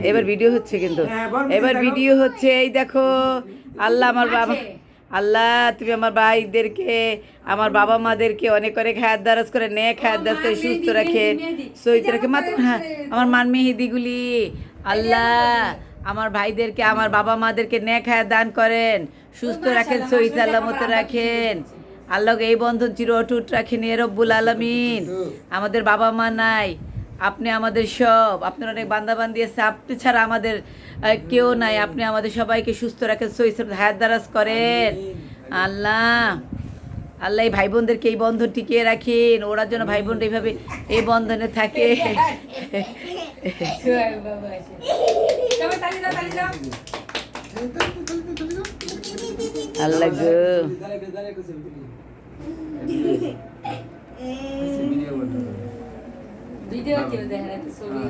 এবার ভিডিও হচ্ছে কিন্তু এবার ভিডিও হচ্ছে এই দেখো আল্লাহ আমার বাবা আল্লাহ তুমি আমার ভাইদেরকে আমার বাবা মাদেরকে অনেক অনেক হায়াত দারাজ করে নেক হায়াত দারাজ করে সুস্থ রাখেন সহিত রাখে মাত্র হ্যাঁ আমার মান মেহেদিগুলি আল্লাহ আমার ভাইদেরকে আমার বাবা মাদেরকে নেক হায়াত দান করেন সুস্থ রাখেন সহিত সালামত রাখেন আল্লাহকে এই বন্ধন চির অটুট রাখেন এ রব্বুল আলামিন আমাদের বাবা মা নাই আপনি আমাদের সব আপনার অনেক বান্দাবান্দি আছে আপনি ছাড়া আমাদের কেউ নাই আপনি আমাদের সবাইকে সুস্থ রাখেন সহি হায়াত দারাজ করেন আল্লাহ আল্লাহ এই ভাই বোনদেরকে এই বন্ধন টিকিয়ে রাখেন ওরা যেন ভাই বোন এইভাবে এই বন্ধনে থাকে আল্লাহ গো ভিডিও কেউ দেখে না ছবি